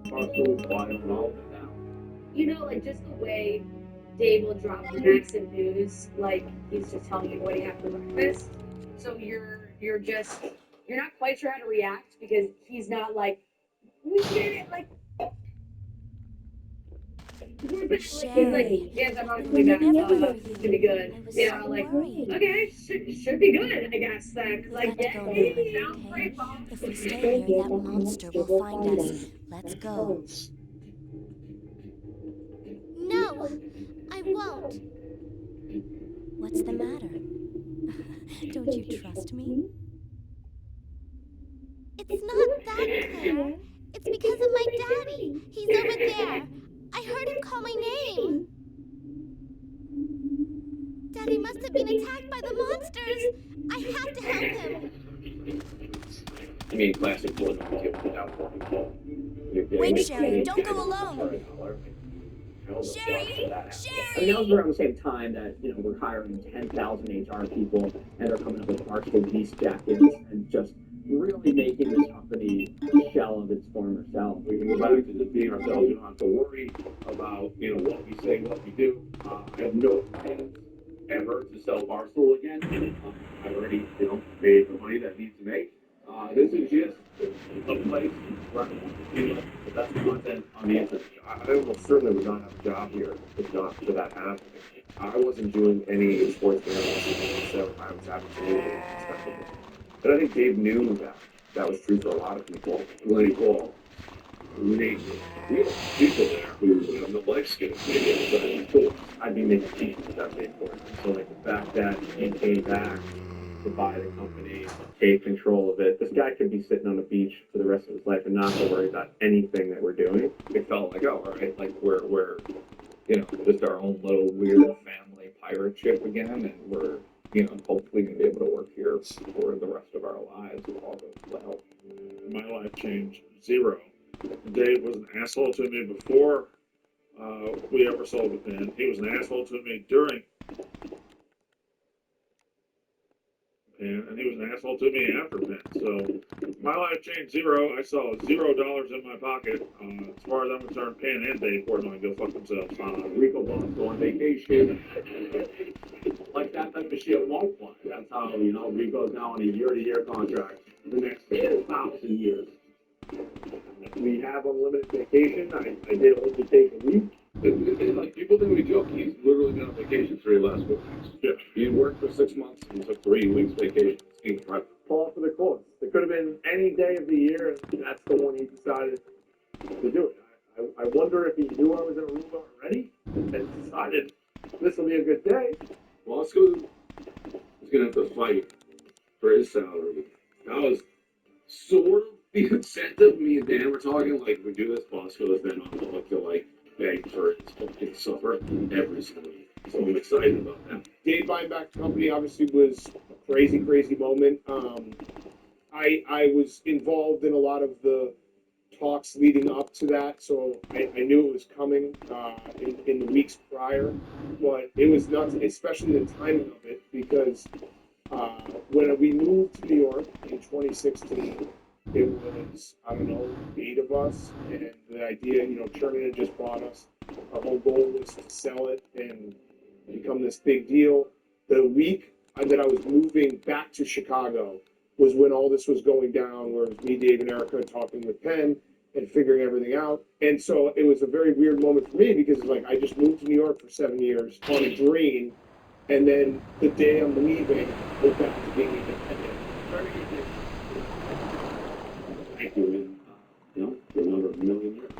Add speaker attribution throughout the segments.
Speaker 1: Barstool, why don't all of it now?
Speaker 2: Like just the way Dave will drop massive news, like he's just telling you what he had for breakfast. So you're not quite sure how to react because he's not like, we did it, like we're back. Like he's like,
Speaker 3: Sherry,
Speaker 2: yes, I'm
Speaker 3: I've been
Speaker 2: obviously back.
Speaker 3: looking everywhere
Speaker 2: It's
Speaker 3: for
Speaker 2: gonna be
Speaker 3: you.
Speaker 2: good.
Speaker 3: I was
Speaker 2: You
Speaker 3: so
Speaker 2: know, like
Speaker 3: worried.
Speaker 2: okay, should be good, I guess. Then,
Speaker 3: We
Speaker 2: like,
Speaker 3: got to go now,
Speaker 2: yay,
Speaker 3: honey,
Speaker 2: sounds
Speaker 3: okay?
Speaker 2: great, Bob.
Speaker 3: If we stay here, that monster will find us. Let's go.
Speaker 4: No, I won't.
Speaker 3: What's the matter? Don't you trust me?
Speaker 4: It's not that, Claire. It's because of my daddy. He's over there. I heard him call my name. Daddy must have been attacked by the monsters. I have to help him.
Speaker 1: I mean, classic board without working. You're
Speaker 3: Wait,
Speaker 1: getting
Speaker 3: Sherry,
Speaker 1: it.
Speaker 3: don't go alone.
Speaker 1: Sherry!
Speaker 5: I mean, that was
Speaker 3: Sherry!
Speaker 5: around the same time that, we're hiring 10,000 HR people and they're coming up with Barstool Beast jackets and just really making this company a shell of its former self.
Speaker 1: We can go back to just being ourselves. You don't have to worry about, what we say, what we do. I have no plans ever to sell Barstool again. I've already, made the money that I need to make. This is just a place where the best content on the internet. I almost certainly would not have a job here if not for that happening. I wasn't doing any sports analysis, so I was absolutely respectable. But I think Dave knew that was true for a lot of people. When he called, we have people there who, the life skills, maybe outside the I'd be making peace with that big important. So like the fact that he came back to buy the company, take control of it. This guy could be sitting on the beach for the rest of his life and not have to worry about anything that we're doing. It felt like, oh, all right, like we're just our own little weird family pirate ship again, and we're hopefully gonna be able to work here for the rest of our lives if all goes well.
Speaker 6: My life changed zero. Dave was an asshole to me before we ever sold the pen. He was an asshole to me during pen, and he was an asshole to me after pen. So my life changed zero. I saw $0 in my pocket. As far as I'm concerned, Pen and Dave Portnoy go fuck themselves.
Speaker 1: Rico wants to go on vacation. Like that type of shit won't fly. That's how, Rico's now on a year-to-year contract for the next 1,000 years. We have unlimited vacation. I did only take a week. Like people think we joke. He's literally been on vacation 3 last weeks. Yeah. He worked for 6 months and took 3 weeks vacation. It's incredible. Paul for the course. It could have been any day of the year, and that's the one he decided to do it. I wonder if he knew I was in Aruba already and decided this will be a good day. Bosco is gonna have to fight for his salary. That was sort of the incentive. Me and Dan were talking, like, we do this, Bosco is then on the hook to, like, beg for his fucking supper every single week. So I'm excited about that.
Speaker 7: Dave buying back the company obviously was a crazy, crazy moment. I was involved in a lot of the talks leading up to that, so I knew it was coming in the weeks prior. But it was nuts, especially the timing of it, because when we moved to New York in 2016, it was, I don't know, 8 of us, and the idea, Chernin had just bought us. Our whole goal was to sell it and become this big deal. The week that I was moving back to Chicago was when all this was going down, where it was me, Dave, and Erica talking with Penn and figuring everything out. And so it was a very weird moment for me because it's like I just moved to New York for 7 years on a dream, and then the day I'm leaving, we're back to being independent. Very good day.
Speaker 1: Thank you. For another million years.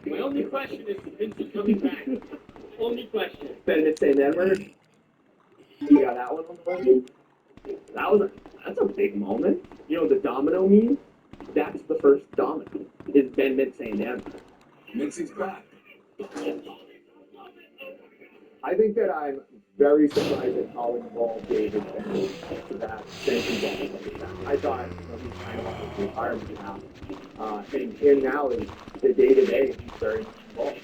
Speaker 8: My only question is Vince is coming back. Only question.
Speaker 5: Ben St. Edward, you got that one on the list? That's a big moment. The domino meme? That's the first domino. Is Ben St. Edward.
Speaker 1: Mincy's back.
Speaker 5: I think that I'm very surprised at how involved David been to that since he's on. I thought he's kind of on his retirement now. And now is the day to day, he's very much involved.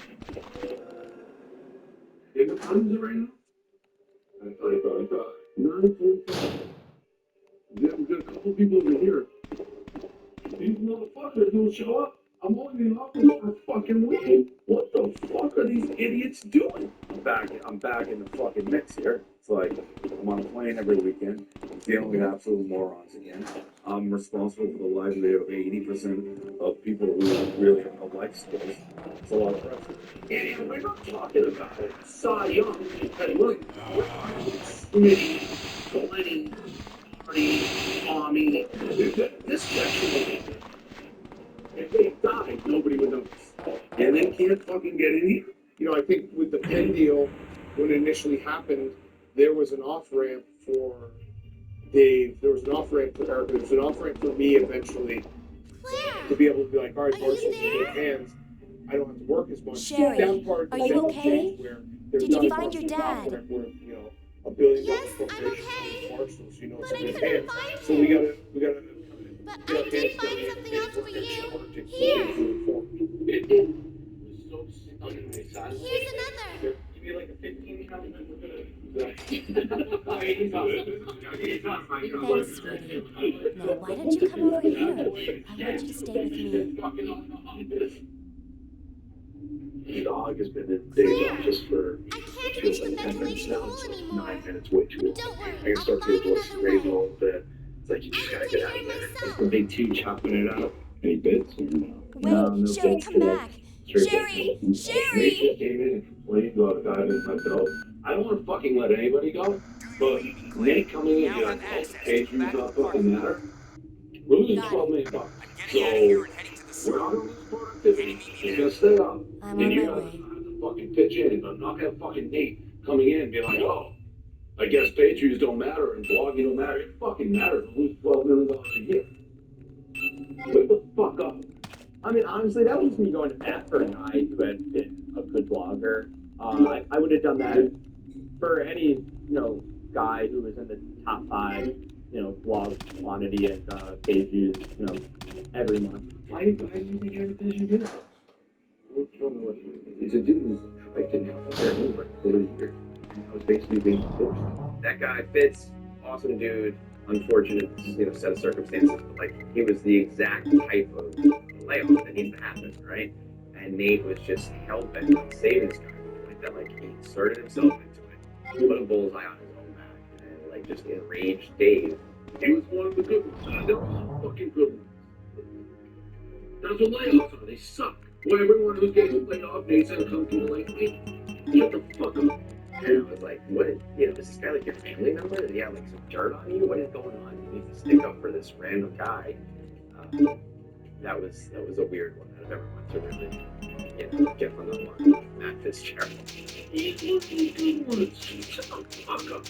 Speaker 1: What time is it right now? 9:45. 9:45. Yeah, we got a couple people over here. These motherfuckers don't show up. I'm only in office for a fucking week. What the fuck are these idiots doing? I'm back in the fucking mix here. It's like I'm on a plane every weekend, dealing with absolute morons again. I'm responsible for the livelihood of 80% of people who really have no life skills. It's a lot of pressure. And we're not talking about Cy Young. Hey, look, we're talking about Smitty, Lenny, Marty, Tommy. This section, if they died, nobody would notice. And they can't fucking get in here.
Speaker 7: You know, I think with the Penn deal, when it initially happened, there was an off ramp for Dave. There was an off ramp for Erica. There was an off ramp for me eventually
Speaker 4: Claire,
Speaker 7: to be able to be like, all right,
Speaker 4: Are you
Speaker 7: Marshall's in
Speaker 4: there?
Speaker 7: good hands. I don't have to work as much.
Speaker 3: Sherry,
Speaker 7: That part
Speaker 3: are
Speaker 7: that
Speaker 3: you
Speaker 7: was
Speaker 3: okay?
Speaker 7: changed where there's
Speaker 3: Did you
Speaker 7: not a
Speaker 3: find your
Speaker 7: Marshall's off
Speaker 3: dad?
Speaker 7: ramp where, you know, $1 billion
Speaker 4: Yes, I'm
Speaker 7: corporation
Speaker 4: okay.
Speaker 7: Marshalls, you know, it's
Speaker 4: But I
Speaker 7: in good
Speaker 4: couldn't
Speaker 7: hands.
Speaker 4: find
Speaker 7: So we
Speaker 4: him.
Speaker 7: gotta
Speaker 4: But
Speaker 7: get our
Speaker 4: I did
Speaker 7: hands
Speaker 4: find
Speaker 7: dirty
Speaker 4: something
Speaker 7: and
Speaker 4: else for
Speaker 7: work in
Speaker 4: you.
Speaker 7: charge and
Speaker 4: Here.
Speaker 7: moving forward.
Speaker 8: It was so stunning. They silent.
Speaker 4: Here's another.
Speaker 8: Give me like a 15 count and then we're gonna.
Speaker 3: Thanks, sweetie. Now, why don't you come over here? I want you to stay with me.
Speaker 1: The dog has been in
Speaker 4: Claire,
Speaker 1: Dave's office for
Speaker 4: I can't
Speaker 1: feels
Speaker 4: reach the
Speaker 1: like 10 minutes
Speaker 4: ventilation
Speaker 1: now.
Speaker 4: hole
Speaker 1: It's like
Speaker 4: anymore.
Speaker 1: 9 minutes way too long.
Speaker 4: Don't worry,
Speaker 1: I can
Speaker 4: I'll
Speaker 1: start to
Speaker 4: find
Speaker 1: your voice
Speaker 4: another
Speaker 1: raise a
Speaker 4: way.
Speaker 1: little bit. It's like you
Speaker 4: I
Speaker 1: just
Speaker 4: have
Speaker 1: gotta
Speaker 4: to
Speaker 1: get out
Speaker 4: hear
Speaker 1: of there.
Speaker 4: myself.
Speaker 1: Are they two chopping it out? Any bits or no?
Speaker 3: Wait, Sherry, come back. Sherry! Sherry!
Speaker 1: Nate came in and complained about a guy being let go. I don't want to fucking let anybody go, but Nate coming in, you're like, oh, page views not fucking matter. We're losing
Speaker 3: Got
Speaker 1: 12
Speaker 3: it.
Speaker 1: million bucks. So we're not gonna lose productivity. It's gonna stay up.
Speaker 3: I'm
Speaker 1: And
Speaker 3: on
Speaker 1: you
Speaker 3: my
Speaker 1: guys
Speaker 3: way.
Speaker 1: have to fucking pitch in. I'm not gonna fucking Nate coming in and be like, oh, I guess page views don't matter and blogging don't matter. It fucking matters. We lose $12 million a year. Wake the fuck up.
Speaker 5: I mean, honestly, that was me going to bat for a guy who had been a good blogger. I would have done that for any, guy who was in the top 5, blog quantity and page views, every month.
Speaker 1: Why do you think you're in a position to do that? It's a dude who's tried to now their own for 40 years. And I was basically being forced.
Speaker 9: That guy Fitz, awesome dude. Unfortunate, set of circumstances, but like he was the exact type of layoff that needs to happen, right? And Nate was just helping save this guy like that. Like he inserted himself into it, put a bullseye on his own back, and like just enraged Dave.
Speaker 1: He was one of the good ones. They're all fucking good ones. That's what layoffs are. They suck. Well, everyone who's getting laid off needs to come to you like me. Shut the fuck up.
Speaker 9: And I was like, what is, is this guy like your family member? Does he have like some dirt on you? What is going on? You need to stick up for this random guy. That was a weird one out of everyone to really, get hung up on. Matt Fitzgerald.
Speaker 1: He's one of the good ones. Shut the fuck up.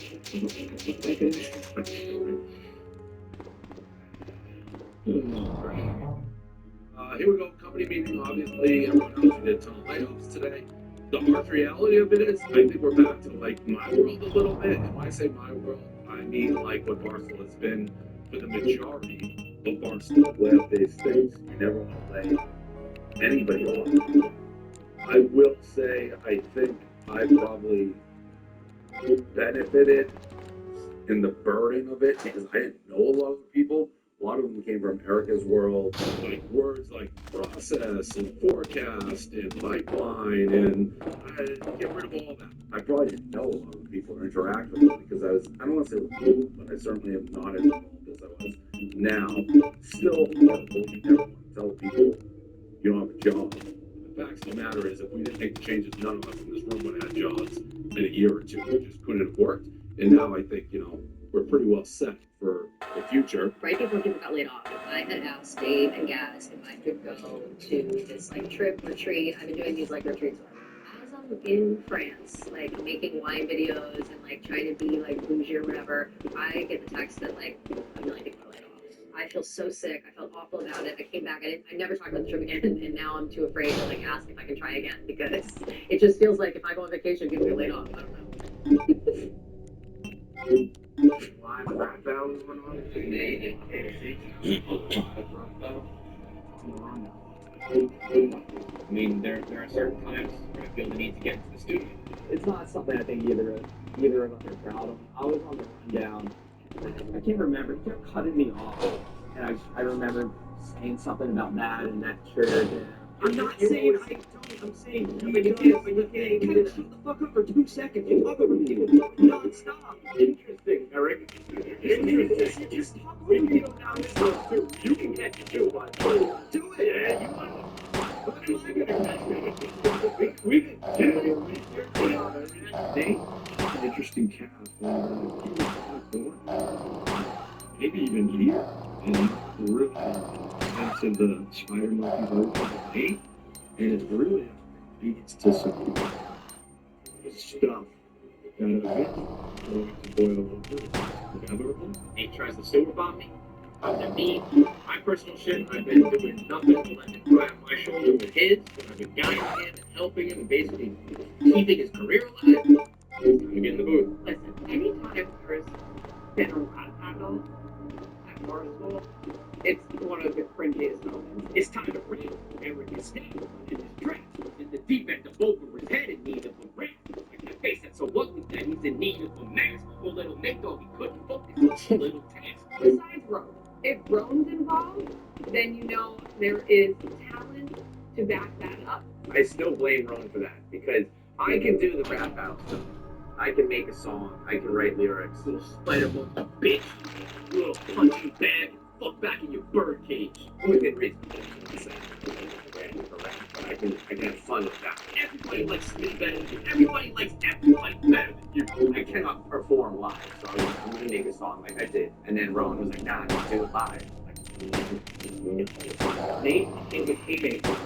Speaker 1: Here we go. Company meeting. Obviously, everyone knows we did a ton of layoffs today. The harsh reality of it is, I think we're back to like my world a little bit. And when I say my world, I mean like what Barstool has been for the majority of Barstool web-based things. You never want to lay anybody off. I will say, I think I probably benefited in the burden of it because I didn't know a lot of the people. A lot of them came from Erica's world, like words like process and forecast and pipeline, and I get rid of all that. I probably didn't know a lot of the people or interact with them because I don't want to say removed, but I certainly am not as involved as I was now. Still horrible. You never want to tell people you don't have a job. The facts of the matter is, if we didn't make the changes, none of us in this room would have had jobs in a year or two. It just couldn't have worked. And now I think, we're pretty well set for the future.
Speaker 2: Right before people got laid off, I had asked Dave and Gaz if I could go to this trip retreat. I've been doing these retreats as I'm in France, making wine videos and trying to be bougie or whatever. I get the text that a million people are laid off. I feel so sick. I felt awful about it. I came back. I never talked about the trip again, and now I'm too afraid to ask if I can try again because it just feels like if I go on vacation, people get laid off. I don't know.
Speaker 9: Live rap battles went on. I mean, there are certain times where I feel the need to get into the studio.
Speaker 5: It's not something I think either of us are proud of. I was on the rundown. I can't remember. He kept cutting me off, and I remember saying something about that and that triggered him.
Speaker 8: I'm not saying I don't. I'm saying but you can't shut the fuck up for 2 seconds. You talk over people non-stop.
Speaker 1: Interesting, Eric. Interesting.
Speaker 8: Just talk
Speaker 1: We
Speaker 8: over
Speaker 1: can
Speaker 8: people
Speaker 1: go
Speaker 8: now.
Speaker 1: down this road too. You can catch it too, bud.
Speaker 8: Do it.
Speaker 1: Yeah, you want to. What am I gonna catch it? We can generally Nate, an interesting cat. Maybe even here. And really into the spider monkey version of Nate. And it really leads to some stuff that eventually going to boil over. Inevitable.
Speaker 8: Nate tries to silver bomb me. After me, my personal shit, I've been doing nothing but letting him cry on my shoulder with his. I've been guiding him and helping him and basically keeping his career alive. It's time to get in the booth.
Speaker 10: Listen, anytime there's been a rap battle at Barstool, it's one of the cringiest moments.
Speaker 8: It's time to bring Eric is stable in his tracks. In the deep end of over his head in need of a ramp. Like that face that's so ugly that he's in need of a mask. Well, little Nate Dogg, he couldn't focus on little task.
Speaker 10: Besides Rome, if Rome's involved, then you know there is talent to back that up.
Speaker 9: I still blame Ron for that because I can do the rap battle stuff. I can make a song. I can write lyrics.
Speaker 8: Little spider monkey bitch. Little punching bag. Fuck back in your bird cage.
Speaker 9: Within reason. I can have fun with that.
Speaker 8: Everybody likes me better than you. Everybody likes everybody better than you.
Speaker 9: I cannot perform live, so I'm gonna make a song like I did. And then Rowan was like, nah, just do it live. Nate is a haymaker.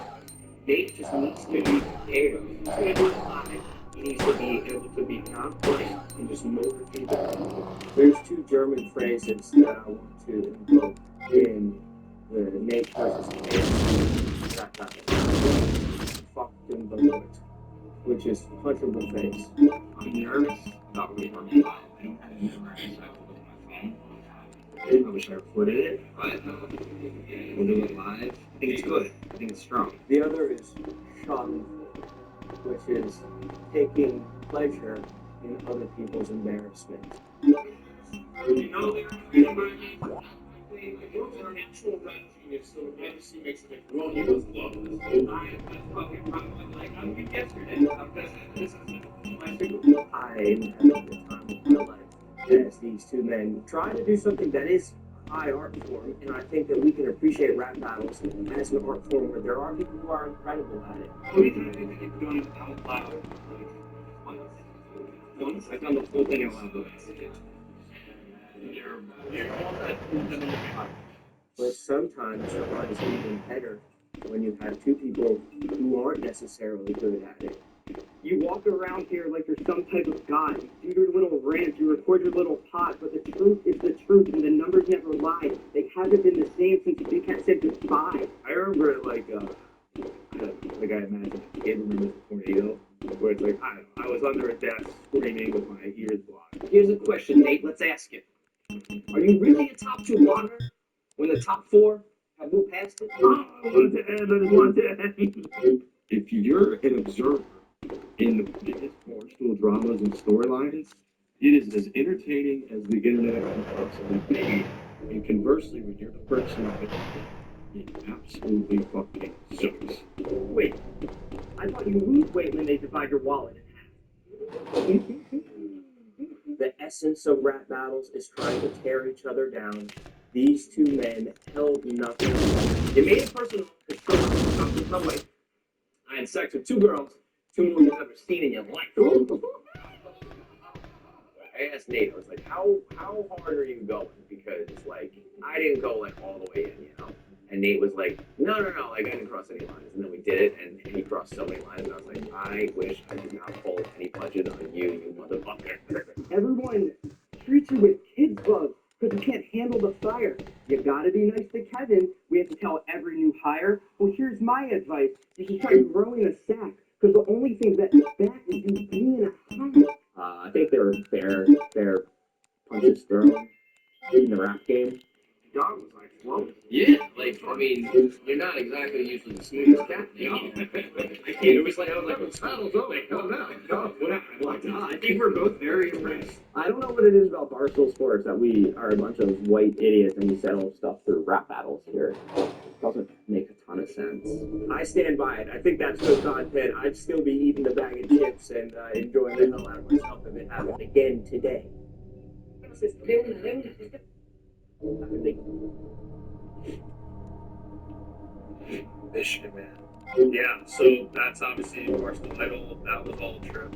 Speaker 9: Nate just needs to be prepared. He's gonna do it live. He needs to be able to be confident and just motivate people.
Speaker 5: There's two German phrases that I want to invoke in the Nate versus Nate rap battle. Fucking bullet, which is punchable face.
Speaker 1: I'm nervous about recording live. I don't have memorized my phone. I wish I recorded it, but we'll do it live. I think it's good. I think it's strong.
Speaker 5: The other is schadenfreude, which is taking pleasure in other people's embarrassment.
Speaker 8: You know, you're an actual rap genius, so obviously makes it like, well, he was flawless. I fucking probably like, I'm good yesterday. This is my single.
Speaker 5: I'm having a good time with my life as these two men try to do something that is high art form, and I think that we can appreciate rap battles as an art form where there are people who are incredible at it.
Speaker 8: What do you think you've done out loud? Once? I've done the whole thing out loud.
Speaker 5: But sometimes it runs even better when you have two people who aren't necessarily good at it.
Speaker 11: You walk around here like you're some type of god. You do your little rant, you record your little pot, but the truth is the truth, and the numbers never lie. They haven't been the same since you can't say goodbye.
Speaker 1: I remember it like I imagine a kid remembers the tornado, where it's like, I was under a desk screaming with my ears blocked.
Speaker 8: Here's a question, Nate. Let's ask it. Are you really a top 2 blogger when the top 4 have moved past it?
Speaker 1: Oh, I wanted to end, I just wanted to end. If you're an observer in the biggest barstool dramas and storylines, it is as entertaining as the internet can possibly be. And conversely, when you're the person of it absolutely fucking sucks.
Speaker 11: Wait, I thought you lose weight when they divide your wallet in half.
Speaker 5: The essence of rap battles is trying to tear each other down. These two men held nothing.
Speaker 8: You made it personal. In some way. I had sex with 2 girls, 2 more you've ever seen in your life.
Speaker 9: I asked Nate, I was like, how hard are you going? Because like I didn't go like all the way in, you know. And Nate was like, no, like I didn't cross any lines. And then we did it, and he crossed so many lines. And I was like, I wish I did not pull any budget on you, you motherfucker.
Speaker 11: Everyone treats you with kid's gloves because you can't handle the fire. You gotta be nice to Kevin. We have to tell every new hire. Well, here's my advice. You should try growing a sack because the only thing that is back is you being a hammer.
Speaker 5: I think there were fair punches thrown in the rap game.
Speaker 9: dog was like floating.
Speaker 8: Yeah, like, I mean, you're not exactly usually the smoothest cat. It was like, I was like, well, saddle's over. Like, no, what happened? Well, I think we're both very impressed.
Speaker 5: I don't know what it is about Barstool Sports that we are a bunch of white idiots and we settle stuff through rap battles here. It doesn't make a ton of sense. I stand by it. I think that's good content. I'd still be eating the bag of chips and enjoying the hell out of myself if it happened again today.
Speaker 9: Michigan, man. Yeah, so that's obviously Barstool Idol. That was all true.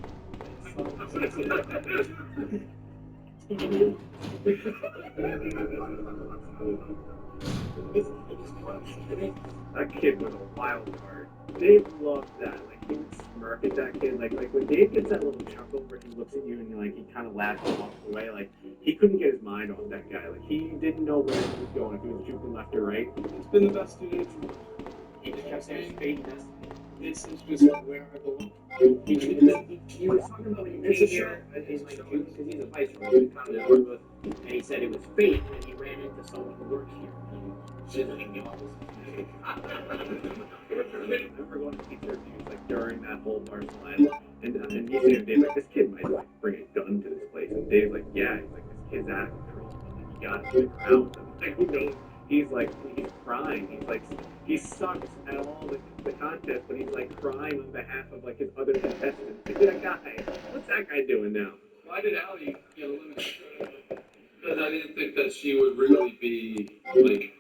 Speaker 9: That kid was a wild card. Dave loved that. Like, he would smirk at that kid. Like when Dave gets that little chuckle where he looks at you and he kind of laughs and walks away. Like, he couldn't get his mind off that guy. Like, he didn't know where he was going, if he was juking left or right.
Speaker 7: It's been the best 2 days.
Speaker 9: He just kept saying, "Fate destiny."
Speaker 7: This is just where I belong.
Speaker 9: He was talking about when he came here, and he's like, because he's a viceroy, he kind of worked with, and he said it was fate, and he ran into someone who works here. He was visiting the office. I remember going to pizza reviews, like, during that whole Barstool Idol, and he said, Dave, like, this kid might, like, bring a gun to this place, and Dave's like, yeah, he's like, this kid's out of control, and you gotta stick around. I'm like, who knows? He's like, he's crying. He's like, he sucks at all the contest, but he's like crying on behalf of like his other contestants. Like, that guy, what's that guy doing now?
Speaker 1: Why did Allie get eliminated? Because I didn't think that she would really be like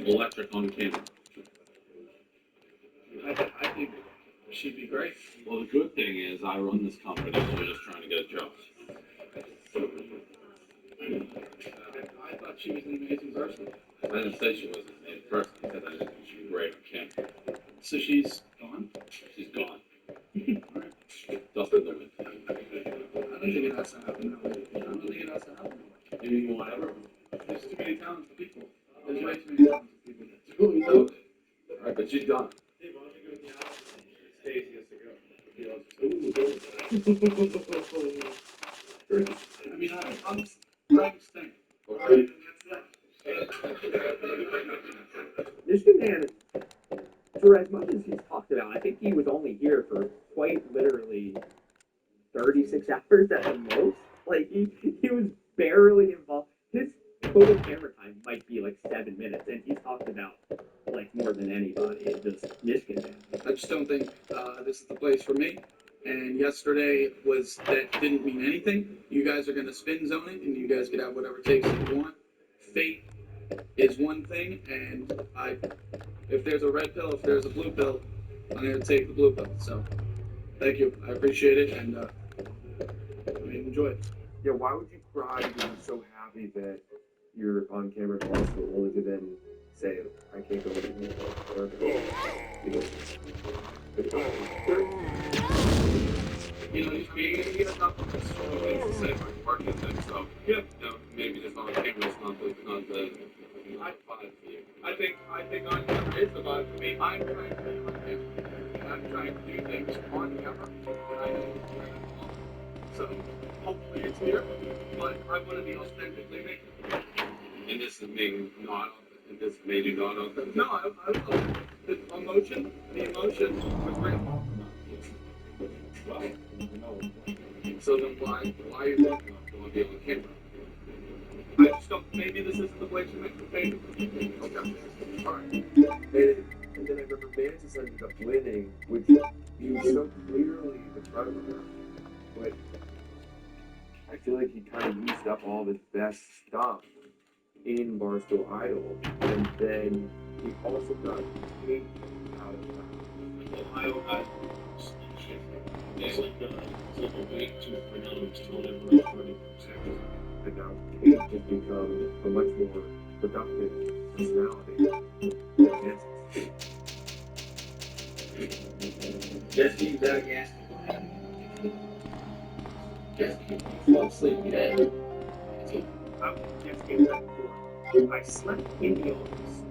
Speaker 1: electric on camera. I think she'd be great. Well, the good thing is I run this company, so we're just trying to get jobs. I thought she was an amazing person. I didn't say she wasn't an amazing person. I said I think she was great on camera. So she's gone? She's gone. Alright. Dust in the wind. I don't think it has to happen that way. I don't think it has to happen that way. You mean whatever? There's too many talented people. There's way too many talented people. It's really talented. Alright, but she's gone.
Speaker 9: Stacey has to go.
Speaker 1: I mean, I'm Greg Stink. Okay.
Speaker 5: Michigan Man, for as much as he's talked about, I think he was only here for quite literally 36 hours at the most. Like, he was barely involved. His total camera time might be like 7 minutes, and he's talked about like more than anybody. It's just Michigan Man.
Speaker 1: I just don't think this is the place for me. And yesterday that didn't mean anything. You guys are going to spin zone it, and you guys can have whatever takes you want. Fate is one thing, and if there's a red pill, if there's a blue pill, I'm going to take the blue pill. So, thank you. I appreciate it, and enjoy it.
Speaker 7: Yeah, why would you cry because you're so happy that you're on camera at Barstool, only to then say, I can't go with you?
Speaker 1: You know, nothing to say about working thing, so, yeah, maybe just on camera, it's not the high five for you. I think on camera is the vibe for me. I'm trying to be on camera. I'm trying to do things on camera, and I know it's very long. So, hopefully it's here, but I want to be authentically me. And this is me not, this made you not authentic? No, I love the emotion was real. Well, so then why are you talking about going to be on camera? I just don't, maybe this isn't the place to make the payment. Okay. Alright.
Speaker 7: And then I remember Mantis ended up winning, which he was so clearly the front runner, but I feel like he kind of used up all his best stuff in Barstool Idol, and then he also got kicked out of that.
Speaker 1: Ohio had it's like a way to pronounce totally
Speaker 7: And now Kate has become a much more productive personality than Mantis.
Speaker 8: Jesse, Doug, yes. Jesse, you fall asleep again.
Speaker 9: I was just in that before. I slept in the office,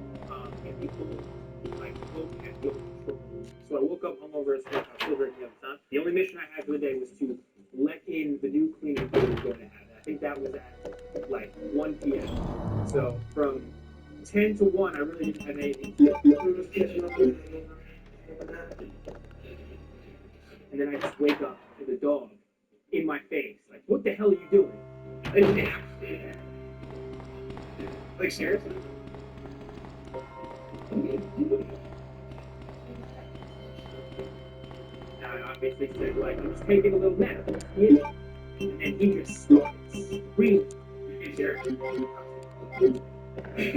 Speaker 9: and people like looked at the control room. So I woke up hungover as fuck. I was still drinking at the time. The only mission I had for the day was to let in the new cleaning crew we're going to have at
Speaker 11: think that was at like 1 p.m. So from 10 to 1, I really didn't have anything to do. And then I just wake up to the dog in my face. Like, what the hell are you doing? Like, seriously? And I obviously said, like, I'm just taking a little nap. And then he just started screaming. You serious? This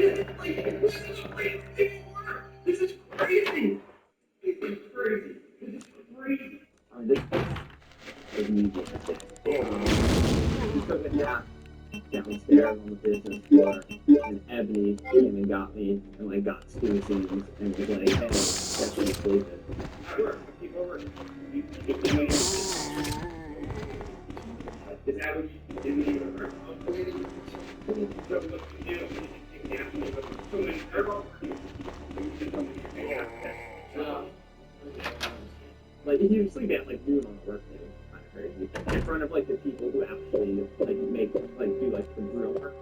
Speaker 11: is crazy! This is crazy! This is crazy!
Speaker 9: This was me. He took a nap downstairs on the business floor, and Ebony came and got me, and like got Stevens and was like, "Hey, guess what sleep is."
Speaker 11: Keep over. Is that what you didn't like if you sleep at like noon on a work day, it's kind of crazy. In front of like the people who actually like make like do like the real work.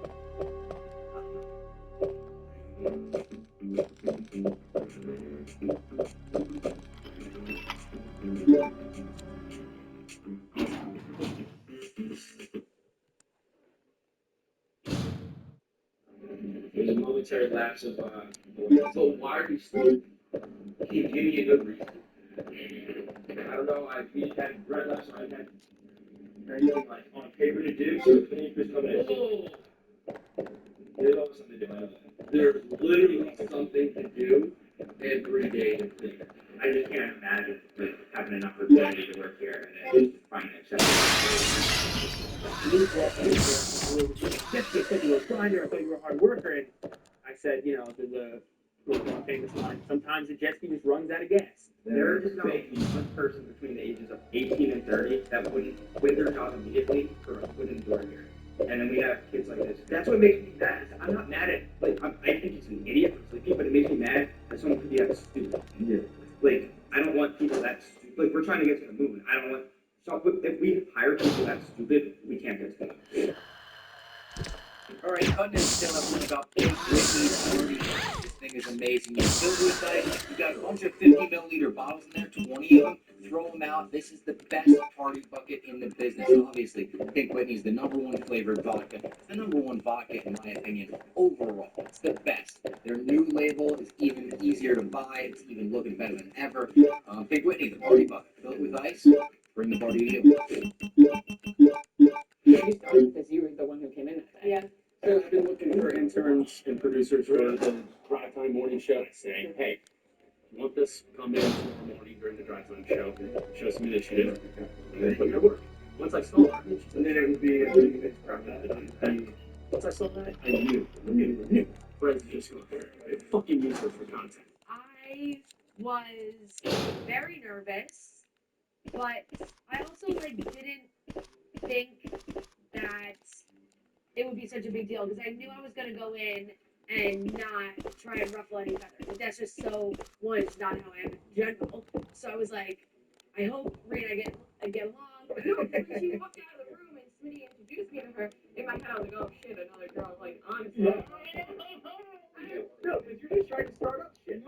Speaker 8: There's a momentary lapse of, so why are you sleeping? Can you give me a good reason? I don't know, we had read last night, had anything like on paper to do, so the thing was coming in. There's always something to do. There's literally something to do every day.
Speaker 11: I just can't imagine like, having enough ability to work here and then just finding Yes, they said you were a grinder, I thought you were a hard worker, and I said, you know, there's a famous line, sometimes the jet ski just runs out of gas.
Speaker 9: There is not one person between the ages of 18 and 30 that wouldn't quit their job immediately or wouldn't work here. And then we have kids like this. That's what makes me mad. I'm not mad at, like, I think he's an idiot for sleeping, but it makes me mad that someone could be that stupid. Yeah. Like, I don't want people that stupid. Like, we're trying to get to the movement. I don't want, so if we hire people that stupid, we can't get to them.
Speaker 12: Alright, cutting it down up about Pink Whitney's 40. This thing is amazing. You fill it with ice, you got a bunch of 50 milliliter bottles in there, 20 of them, throw them out. This is the best party bucket in the business. Obviously, Pink Whitney's the #1 flavored vodka. It's the #1 vodka, in my opinion, overall. It's the best. Their new label is even easier to buy. It's even looking better than ever. Pink Whitney, the party bucket. Fill it with ice, bring the party to you.
Speaker 10: You started because you were the one who came in.
Speaker 2: Yeah.
Speaker 8: So I've been looking for interns and producers for the drive time morning show, saying, hey, you want this? Come in tomorrow morning during the drive time show, show some initiative, and then put your work. Once I saw that, and then it would be once I saw that, I knew. Friends just go there. Fucking useless for content.
Speaker 2: I was very nervous, but I also like didn't think that it would be such a big deal because I knew I was gonna go in and not try and ruffle any feathers. Like, that's just so one, it's not how I am in general. So I was like, I hope Rita I get along.
Speaker 10: But no, when she walked out of the room and Smitty introduced me to her, in my head I was like, oh shit, another girl. Like, honestly.
Speaker 7: No, because you're just trying to start up shit.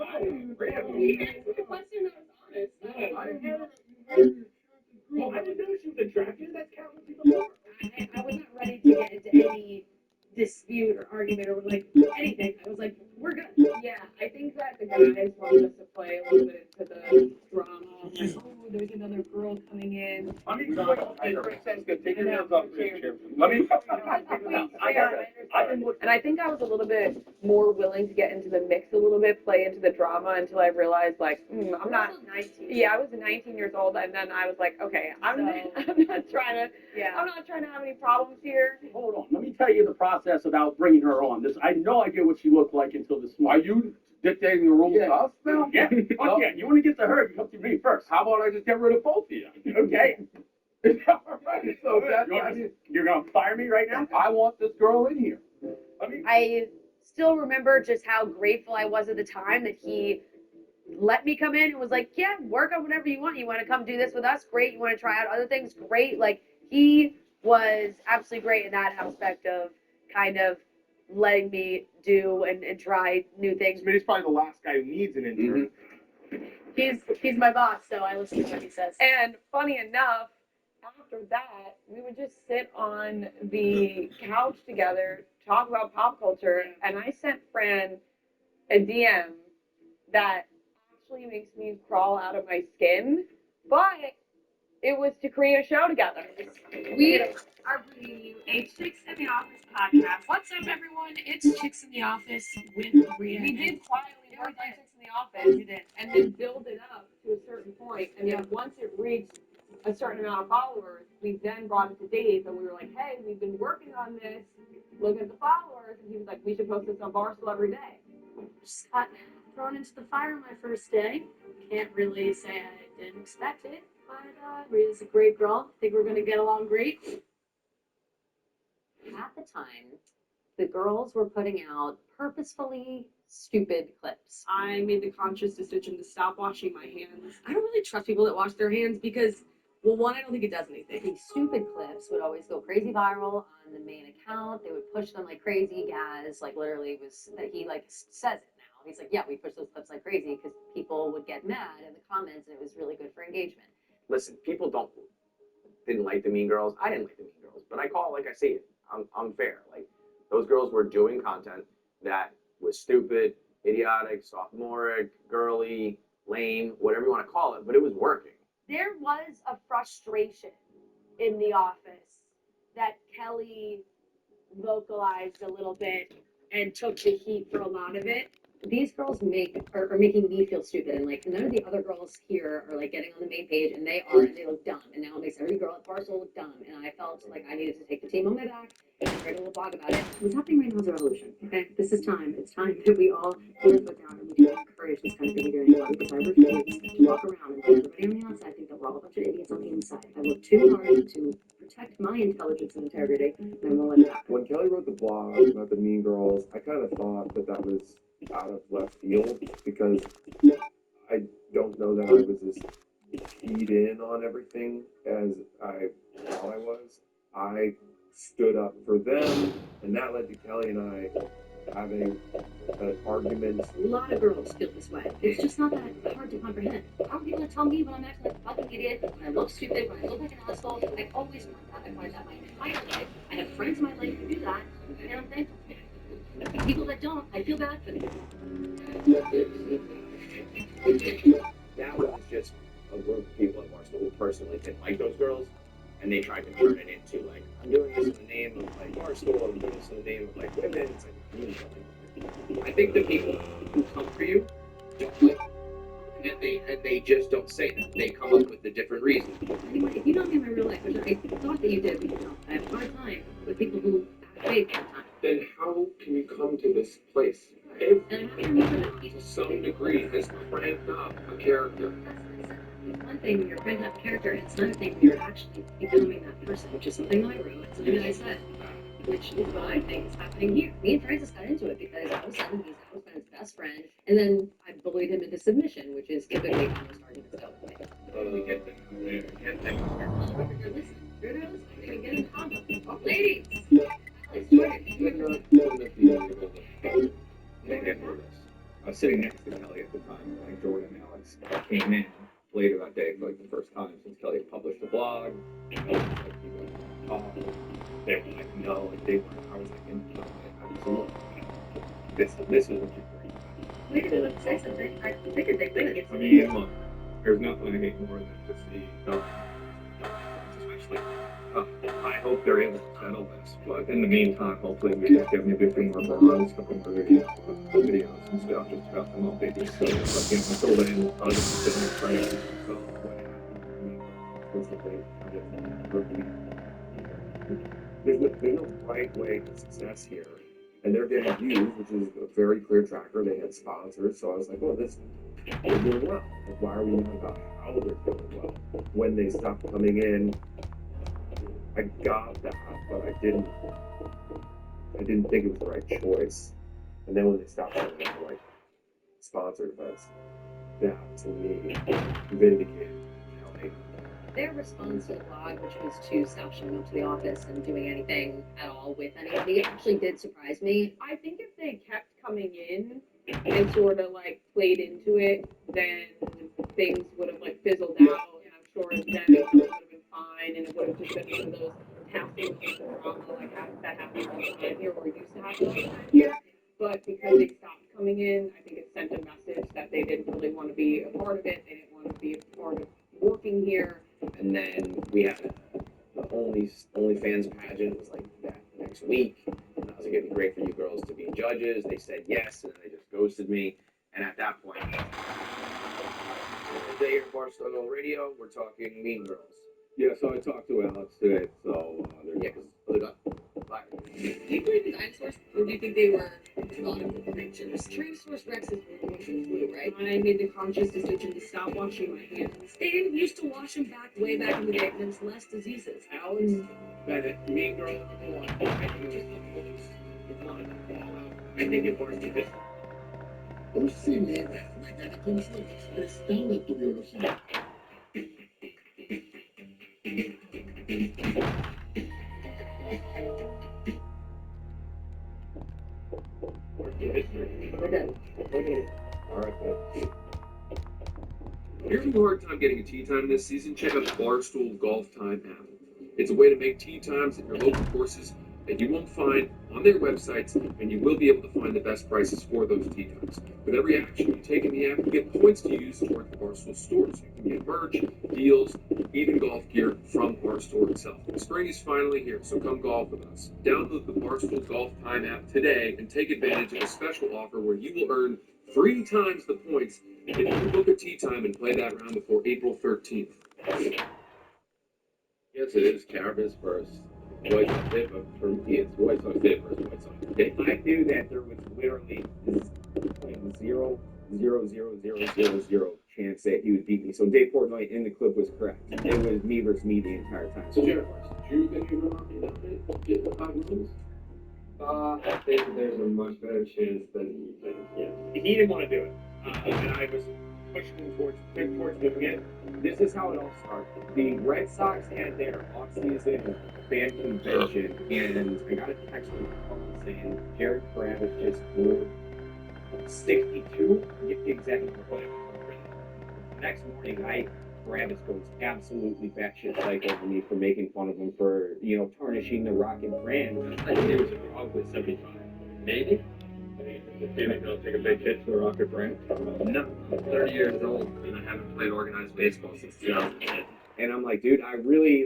Speaker 10: He answered the question that was honest.
Speaker 7: Well, I didn't know she was attractive. That's countless people more.
Speaker 2: I was not ready to get into any dispute or argument or like anything. I was like, we're good.
Speaker 10: Yeah, I think that the guys wanted us to play a little bit into the drama. Like, oh, there's another girl coming in.
Speaker 7: Let me take your nails off the chair. Let me.
Speaker 10: And I think I was a little bit more willing to get into the mix a little bit, play into the drama until I realized, like, I'm not.
Speaker 2: 19.
Speaker 10: Yeah, I was 19 years old, and then I was like, okay, I'm not trying to.
Speaker 2: Yeah.
Speaker 10: I'm not trying to have any problems here.
Speaker 13: Hold on, let me tell you the process about bringing her on. This, I had no idea what she looked like until this morning.
Speaker 7: Are you dictating the rules to us now?
Speaker 13: Yeah, fuck yeah. You want to get to her, you come to me first.
Speaker 7: How about I just get rid of both of you?
Speaker 13: Okay.
Speaker 7: Alright, so
Speaker 13: You're going to fire me right now?
Speaker 7: I want this girl in here.
Speaker 2: I still remember just how grateful I was at the time that he let me come in and was like, yeah, work on whatever you want. You want to come do this with us? Great. You want to try out other things? Great. Like, he was absolutely great in that aspect of kind of letting me do and try new things.
Speaker 7: I mean, he's probably the last guy who needs an intern.
Speaker 2: He's my boss, so I listen to what he says. And funny enough, after that, we would just sit on the couch together, talk about pop culture, and I sent Fran a DM that actually makes me crawl out of my skin, but it was to create a show together.
Speaker 14: We are bringing you a Chicks in the Office podcast. What's up, everyone? It's Chicks in the Office with Rhea.
Speaker 2: We did quietly work on Chicks in the Office,
Speaker 14: We did.
Speaker 2: and then build it up to a certain point, and then once it reached a certain amount of followers, we then brought it to Dave, and we were like, hey, we've been working on this, look at the followers, and he was like, we should post this on Barstool every day.
Speaker 14: Just got thrown into the fire my first day. Can't really say I didn't expect it, but Rhea's a great girl. I think we're gonna get along great.
Speaker 15: At the time, the girls were putting out purposefully stupid clips.
Speaker 14: I made the conscious decision to stop washing my hands. I don't really trust people that wash their hands because, well, one, I don't think it does anything.
Speaker 15: These stupid clips would always go crazy viral on the main account. They would push them like crazy. Gaz, like, literally was that he like says it now. He's like, yeah, we push those clips like crazy because people would get mad in the comments, and it was really good for engagement.
Speaker 9: Listen, people didn't like the Mean Girls. I didn't like the Mean Girls, but I call it like I see it. I'm fair. Like, those girls were doing content that was stupid, idiotic, sophomoric, girly, lame, whatever you want to call it, but it was working.
Speaker 2: There was a frustration in the office that Kelly vocalized a little bit and took the heat for a lot of it.
Speaker 15: These girls are making me feel stupid, and like none of the other girls here are like getting on the main page, and they look dumb, and now it makes every girl at Barstool look dumb, and I felt like I needed to take the team on my back and write a little blog about it.
Speaker 14: What's happening right now is a revolution, okay? This is time. It's time that we all put our foot down and we do encourage this kind of behavior anymore because I refuse to walk around and let everybody on the outside think that we're all a bunch of idiots on the inside. I work too hard to protect my intelligence and integrity, and I won't let it happen.
Speaker 5: When Kelly wrote the blog about the Mean Girls, I kind of thought that was out of left field because I don't know that I was as keyed in on everything as I thought I was. I stood up for them, and that led to Kelly and I having an argument.
Speaker 15: A lot of girls feel this way. It's just not that hard to comprehend. How are people to tell me when I'm acting like a fucking idiot, when I look stupid, when I look like an asshole? I always want that. I want that my entire life. I have friends in my life who do that, and I'm thankful for it. People that don't, I feel bad for them.
Speaker 9: That was just a group of people at Barstool who personally didn't like those girls, and they tried to turn it into like, I'm doing this in the name of like Barstool, I'm doing this in the name of like women. It's like,
Speaker 8: I think the people who come for you don't like you. And they just don't say that. They come up with a different reason.
Speaker 15: Anyway, you know me in my real life, which I thought that you did, but you don't. I have a hard time with people who have faith all the time.
Speaker 1: Then how can you come to this place?
Speaker 15: And I have to remember that
Speaker 1: To some degree, has cranked up a character.
Speaker 15: it's one thing when you're cranking up character, and it's another thing when you're actually becoming that person, which is something that I wrote, it's something that I said, which is what I think is happening here. Me and Francis got into it because all of a sudden he's now his best friend, and then I bullied him into submission, which is typically how most arguments go with me.
Speaker 1: We get things.
Speaker 15: You're listening. You're not listening. You're gonna get in contact. Oh, ladies!
Speaker 16: I was sitting next to Kelly at the time, like Jordan and Alex came in later that day for like the first time since Kelly had published a blog. They were like, no, like they weren't. I was like, absolutely. This is what you're doing.
Speaker 15: Wait a minute, say something. I figured they would get
Speaker 16: I mean, look, there's nothing I hate more than to see especially. I hope they're able to settle this, but in the meantime, hopefully we just get maybe a few more blogs, a couple more videos and stuff, just about them updating. So, until then, I'll just sit and pray and stuff.
Speaker 5: There's no right way to success here. And they're getting views, which is a very clear tracker. They had sponsors, so I was like, well, they're doing well. Like, why are we not about how they're doing well? When they stopped coming in, I got that, but I didn't think it was the right choice. And then when they stopped coming in, like sponsored events, that to me vindicated Kelly.
Speaker 14: their response to the blog, which was to stop showing up to the office and doing anything at all with anybody, actually did surprise me.
Speaker 10: I think if they kept coming in and sort of like played into it, then things would have like fizzled out, and I'm sure then it would have been fine, and it would have just been one of those passing drama like that happens all the time here, or used to happen all the time here. But because they stopped coming in, I think it sent a message that they didn't really want to be a part of it. They didn't want to be a part of working here.
Speaker 9: And then we had the OnlyFans pageant was like that next week. And I was like, it'd be great for you girls to be judges. They said yes, and then they just ghosted me. And at that point, today here at Barstool Radio, we're talking Mean Girls.
Speaker 16: Yeah, so I talked to Alex today, so
Speaker 9: Yeah, because
Speaker 14: Do you believe in dinosaurs? Or do you think they were nautical creatures? Tyrannosaurus Rex is blue, right?
Speaker 10: I made the conscious decision to stop washing my hands.
Speaker 14: They didn't used to wash them back way back in the day, and there's less diseases.
Speaker 8: Alex Bennett, Mean Girl number 1. I think it was I think it works because
Speaker 1: Pues sí, mira, mañana con nosotros estamos tu biología.
Speaker 14: We're done.
Speaker 9: Alright,
Speaker 16: if you're having a hard time getting a tee time this season, check out the Barstool Golf Time app. It's a way to make tee times at your local courses that you won't find on their websites, and you will be able to find the best prices for those tee times. With every action you take in the app, you get points to use toward the Barstool stores. You can get merch, deals, even golf gear from Barstool itself. Spring is finally here, so come golf with us. Download the Barstool Golf Time app today and take advantage of a special offer where you will earn 3 times the points if you book a tee time and play that round before April 13th.
Speaker 9: yes, it is Carapace first. White Sox hit, but for me, it's White Sox hit versus White Sox hit. I knew that there was literally 0.00000 chance that he would beat me. So Dave Portnoy in the clip was correct. It was me versus me the entire time.
Speaker 8: So Jared, do you think you're going to get the 5 wins?
Speaker 16: I think there's a much better chance than you think, yeah.
Speaker 7: He didn't want to do it, and I was pushing him towards doing it.
Speaker 9: This is how it all started. The Red Sox had their off-season fan convention, and I got a text from the phone saying Jared Kravitz just blew 62. Get the exact number. Next morning, Kravitz goes absolutely batshit psycho over me for making fun of him for, tarnishing the Rocket brand.
Speaker 16: I think it was probably 75. Maybe? You think they'll take a big hit to the Rocket brand?
Speaker 9: No.
Speaker 16: I'm 30 years old, and I haven't played organized baseball since 2010.
Speaker 9: And I'm like, dude, I really,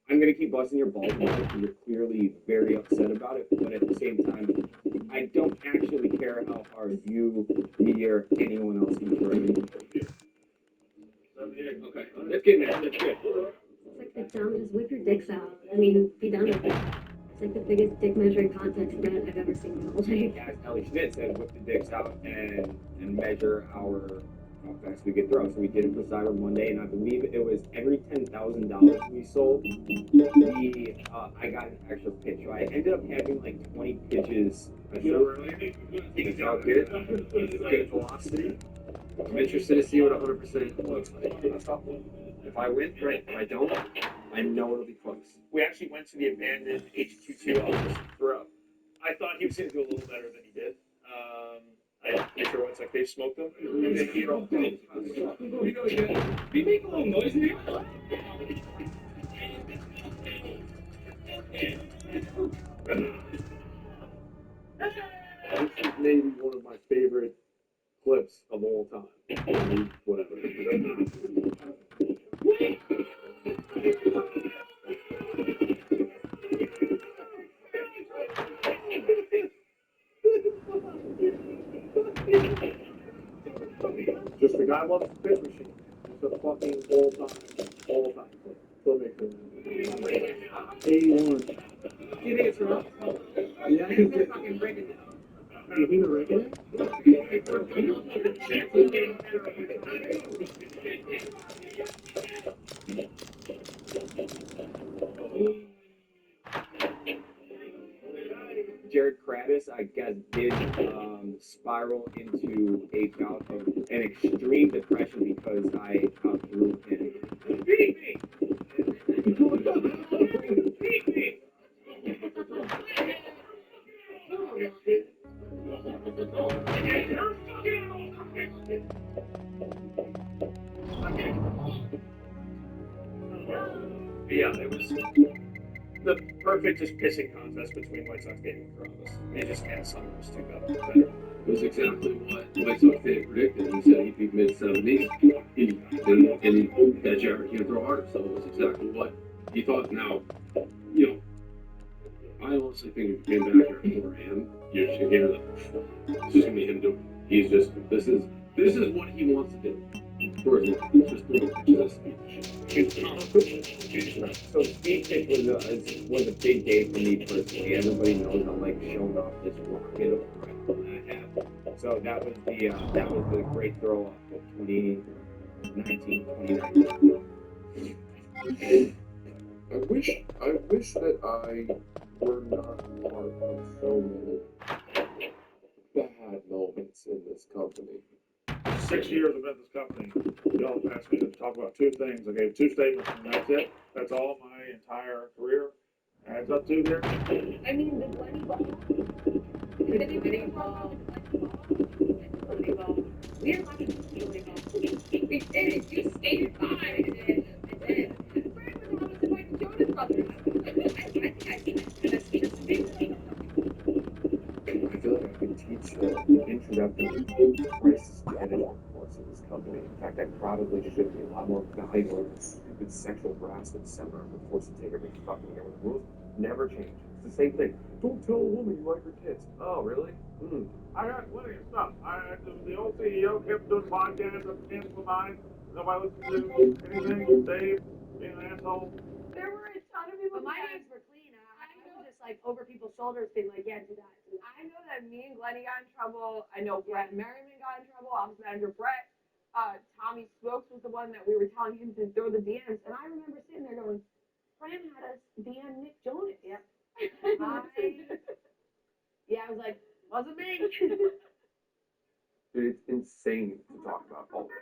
Speaker 9: I'm going to keep busting your balls about it because you're clearly very upset about it. But at the same time, I don't actually care how hard you, me, or anyone else can throw me.
Speaker 16: Okay, let's get there. Let's get.
Speaker 14: It's like the dumbest, whip your dicks out. I mean, be done with it. It's like the biggest dick measuring contest event I've ever seen in my whole life.
Speaker 9: As Ellie Schmidt said, whip the dicks out and measure how fast we could throw. So we did it for Cyber Monday, and I believe it was every $10,000 we sold, I got an extra pitch. So I ended up having like 20 pitches.
Speaker 16: It's all good. It's good velocity. I'm interested to see what 100% looks like. If I win, great. If I don't, I know it'll be close.
Speaker 7: We actually went to the abandoned HQ2 office throw. I thought he was going to do a little better than he did. I'm pretty sure it's like they smoked him. And then he rolled down.
Speaker 8: Be making a little noise in here.
Speaker 7: This is maybe one of my favorite clips of all time. I mean, whatever. Just the guy loves the pitch machine. It's a fucking all time clip. Still makes it. 81.
Speaker 10: Do you think it's real?
Speaker 7: Yeah,
Speaker 10: He's gonna fucking break it down.
Speaker 7: you think the regular?
Speaker 9: Jared Kravitz, I guess, did spiral into a bout of an extreme depression because I outthrew him.
Speaker 1: Yeah, it was the perfect just pissing contest between White Sox Dave and Carrabis. They just can't sum those two better.
Speaker 16: It was exactly what White Sox Dave predicted. He said he'd be mid-70s. And that Jared can't throw harder. So it was exactly what he thought. Now, you know, I honestly think if you came back here for him, you're just gonna hear that it's just gonna be him doing it. He's just this is what he wants to do. For his life. Just throw pitches.
Speaker 9: So speed pitch was a big day for me personally. Everybody knows I'm like showing off this rocket of breath that I have. So that was the great throw off of 2019.
Speaker 17: I wish that I were not part of so many bad moments in this company.
Speaker 6: 6 years I've been at this company. Y'all asked me to talk about two things. I gave two statements, and that's it. That's all my entire career adds up to here.
Speaker 10: I mean, the Glenny ball. The Glenny ball. Glenny ball. We didn't watch the Glenny ball. We did it. You skated by. I did. Brad was almost like the Jonas Brothers. I
Speaker 17: feel like I could teach an introductory crisis management course in this company. In fact, I probably should be a lot more valuable than stupid sexual harassment seminar I'm forced to take every fucking year when the rules never change. It's the same thing. Don't tell a woman you like her tits. Oh, really?
Speaker 6: I got plenty of stuff. The old CEO kept doing podcasts up against the mine. Nobody listened to anything. Dave being an asshole.
Speaker 10: There were a ton of people.
Speaker 2: But my hands were clean. I was just like over people's shoulders, being like, "Yeah, do that."
Speaker 10: I know that me and Glenny got in trouble. I know Brett Merriman got in trouble. Office manager Brett. Tommy Smokes was the one that we were telling him to throw the DMs. And I remember sitting there going, Fran had us DM Nick Jonas.
Speaker 2: Yep. Yeah, I was like, wasn't me.
Speaker 17: Dude, it's insane to talk about all this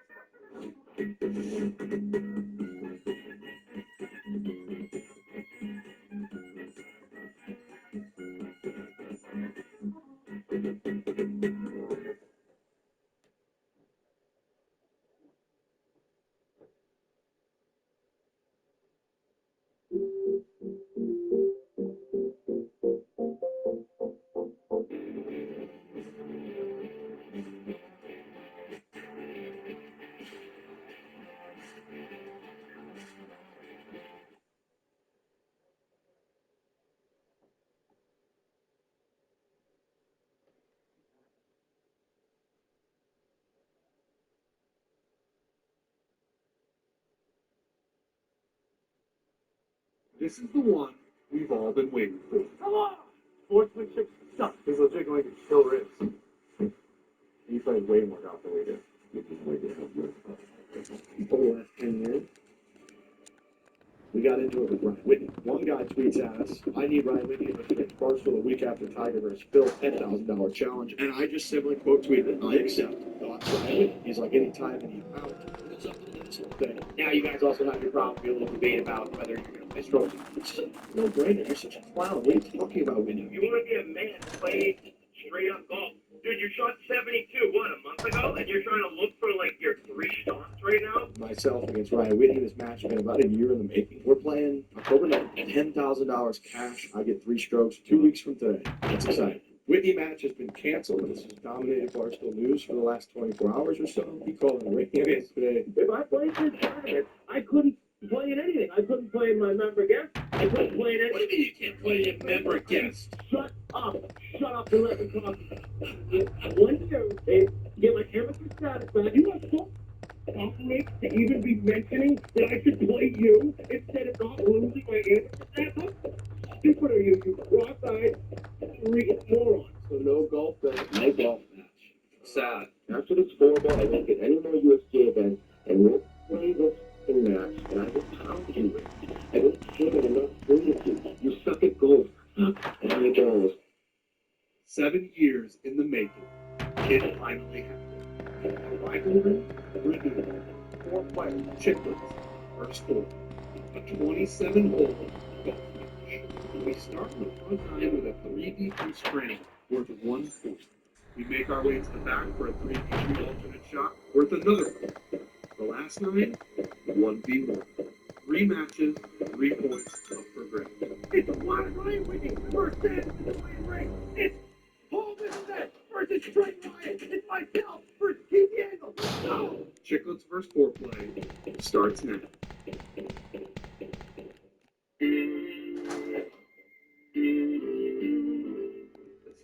Speaker 1: This is the one we've all been waiting for.
Speaker 6: Come on!
Speaker 1: Sportsmanship sucks. He's legit going to kill ribs. He played way more golf than we did.
Speaker 5: For the last 10 years, we got into it with Ryan Whitney. One guy tweets at us, "I need Ryan Whitney against Barstool a week after Tiger versus Phil, $10,000 challenge." And I just simply quote tweeted, "I accept." Ryan Whitney. He's like, anytime and he's out. Now you guys also have your problem being able to debate about whether you're going to play strokes. No brainer. You're such a clown. What are you talking about, Whitney?
Speaker 8: You want to be a man, play straight up golf. Dude, you shot 72, a month ago? And you're trying to look for, like, your 3 shots right now?
Speaker 5: Myself against Ryan Whitney. This match has been about a year in the making. We're playing October 9th, $10,000 cash. I get 3 strokes 2 weeks from today. That's exciting. Whitney match has been canceled. This has dominated Barstool News for the last 24 hours or so. He called me right yesterday.
Speaker 8: If I played this tournament, I couldn't play in anything. I couldn't play in my member guest. I couldn't play in anything.
Speaker 1: What do you mean you can't play in member guest?
Speaker 8: Shut up. Shut up and let me talk. 1 year, they get my amateur status back. You are so confident to even be mentioning that I should play you instead of not losing my amateur status? How stupid are you, you cross-eyed moron?
Speaker 5: So no golf then.
Speaker 16: No golf match. Sad.
Speaker 17: After this horrible, I won't get any more UFC events, and we'll play this match, and I will pound you with. I don't give it enough brilliance. You suck at golf. And you balls.
Speaker 1: 7 years in the making. It finally happened. A rivalry renewed. 4 players, Chicklets, first 4. A 27-hole golf match. We start on the front nine with a 3v3 screen worth 1 point. We make our way to the back for a 3v3 alternate shot worth another point. The last 9, 1v1. 3 matches, 3 points up for grabs.
Speaker 8: It's a wide Ryan winning versus Ryan Ray. It's Paul Bissett versus Trey Ryan. It's myself versus Keith Daniels. Let's go.
Speaker 1: Chicklets versus foreplay starts now.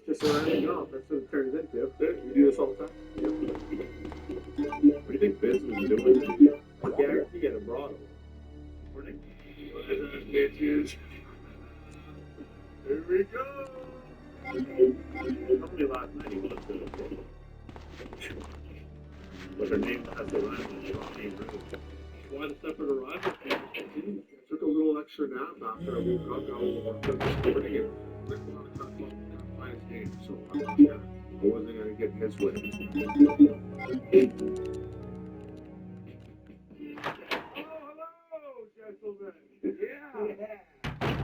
Speaker 7: It's just a random golf. That's what it turns into. We do this all the time.
Speaker 1: What do you think Biz was doing?
Speaker 7: I guarantee you a bottle.
Speaker 1: Bitches. Here we go. Somebody last night he wants to. But her name has the rhyme with Shawnee Root. Why the separate arrival?
Speaker 7: I took a little extra nap after I woke up. I was working this morning and like 1 o'clock finals game, so I wasn't gonna get in his way.
Speaker 1: Oh, hello, gentlemen. Yeah.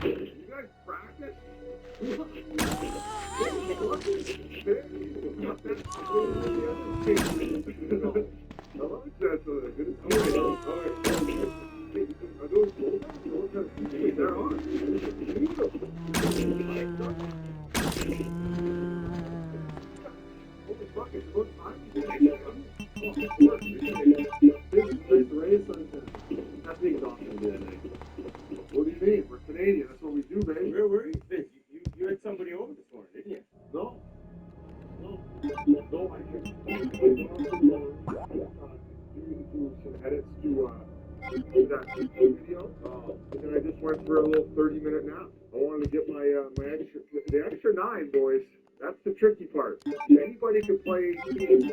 Speaker 1: You guys practice?
Speaker 7: Hello, gentlemen. Good to see you. Are those goals? They're on. Holy fuck, it's about time. This is Ray Sunshine. That's the exhaustion today. What do you mean? We're Canadian. That's what we do, baby. Where were you? You had somebody over this morning, didn't you? No. No, I just do some edits to that video. And then I just went for a little 30-minute nap. I wanted to get my the extra 9, boys. That's the tricky part. Anybody can play 18,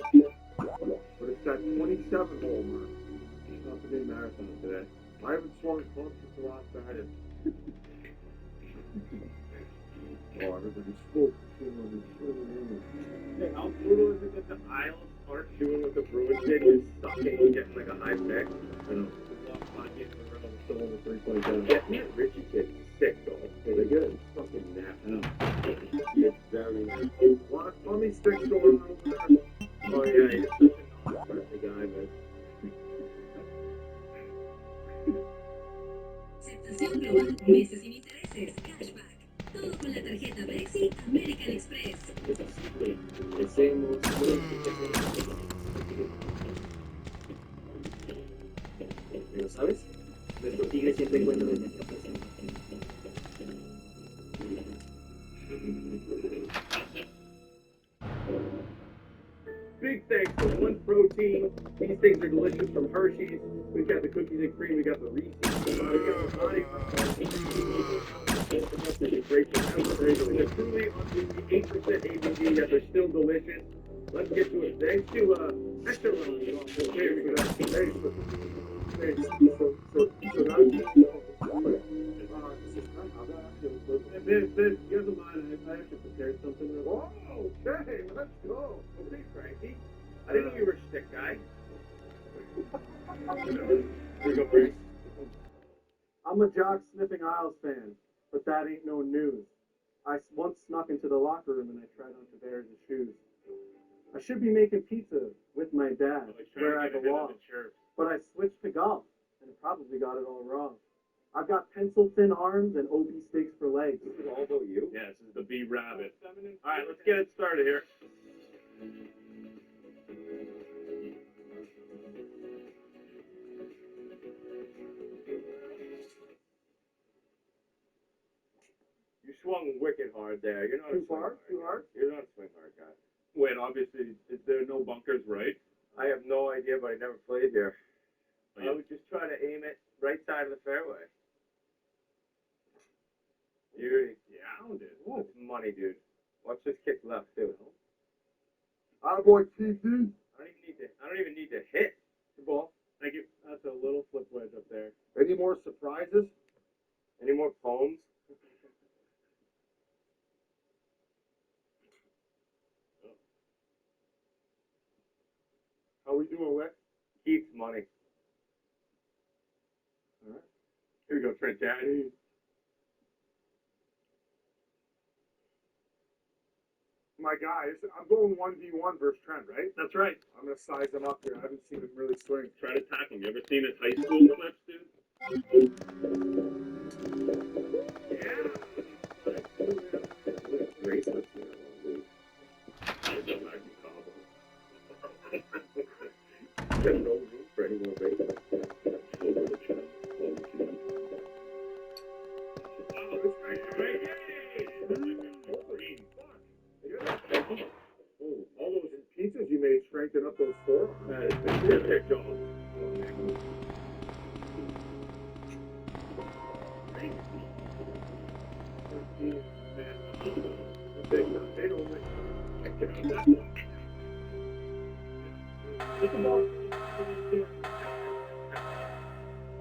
Speaker 7: but it's that 27-hole mark. It's not the big marathon today. I haven't swung a club since the last Saturday. Oh, everybody's focusing on the show.
Speaker 9: Hey, how brutal is it that the Isles aren't doing what the Bruins did, just sucking and getting like a high pick?
Speaker 1: I know.
Speaker 9: Lost 5 games in a row,
Speaker 1: Still over 3 points down.
Speaker 9: yeah, that Richie kid's sick though.
Speaker 1: They're good.
Speaker 9: Fucking nap.
Speaker 1: I know.
Speaker 9: It's very nasty.
Speaker 7: A lot of tummy sticks going on over there.
Speaker 9: Oh yeah, he's such a non-party guy, man.
Speaker 15: Aceptación global, meses sin intereses, cashback. Todo con la tarjeta Bexi American Express.
Speaker 9: Decimos,
Speaker 11: Pero, ¿sabes? Nuestro tigre siempre cuenta desde nuestra presión.
Speaker 9: big thanks to One Protein. These things are delicious from Hershey's. We've got the cookies and cream. We got the Reese's. We got the honey. Great to have. They're truly on the 8% ABV, yet they're still delicious. Let's get to it. Thanks to extra round. Cheers for that. Thanks. Biz, you have a mind. I actually prepared something.
Speaker 7: Whoa, okay, let's go.
Speaker 9: Okay, Frankie. I didn't know you were a stick guy. Here we go, Frank.
Speaker 5: I'm a Jock Sniffing Isles fan, but that ain't no news. I once snuck into the locker room and I tried on Tavares' shoes. I should be making pizza with my dad, where I belong, but I switched to golf and probably got it all wrong. I've got pencil-thin arms and OB steaks for legs.
Speaker 9: This is all about you?
Speaker 6: Yeah, this is the B Rabbit. All right, let's get it started here.
Speaker 9: You swung wicked hard there. You're not
Speaker 5: Too far? Too hard?
Speaker 9: You're not a swing hard guy.
Speaker 6: Wait, obviously, there are no bunkers, right?
Speaker 9: I have no idea, but I never played here.
Speaker 6: Oh, yeah.
Speaker 9: I would just try to aim it right side of the fairway. You
Speaker 6: Pounded.
Speaker 9: That's money, dude. Watch this kick left too.
Speaker 7: Attaboy, TT.
Speaker 9: I don't even need to hit the ball.
Speaker 6: Thank you.
Speaker 9: That's a little flip wedge up there.
Speaker 7: Any more surprises?
Speaker 9: Any more poems?
Speaker 7: How we doing, Wick?
Speaker 9: Keeps money.
Speaker 7: All right.
Speaker 9: Here we go, Trent. Daddy.
Speaker 7: My guys, I'm going 1v1 versus Trent, right?
Speaker 6: That's right.
Speaker 7: I'm gonna size him up here. I haven't seen him really swing.
Speaker 6: Try to tackle him. You ever seen his high school clips, dude?
Speaker 17: Bracelets, There's no room for any more bracelets.
Speaker 7: Oh, all those pizzas you made strengthen up those forearms.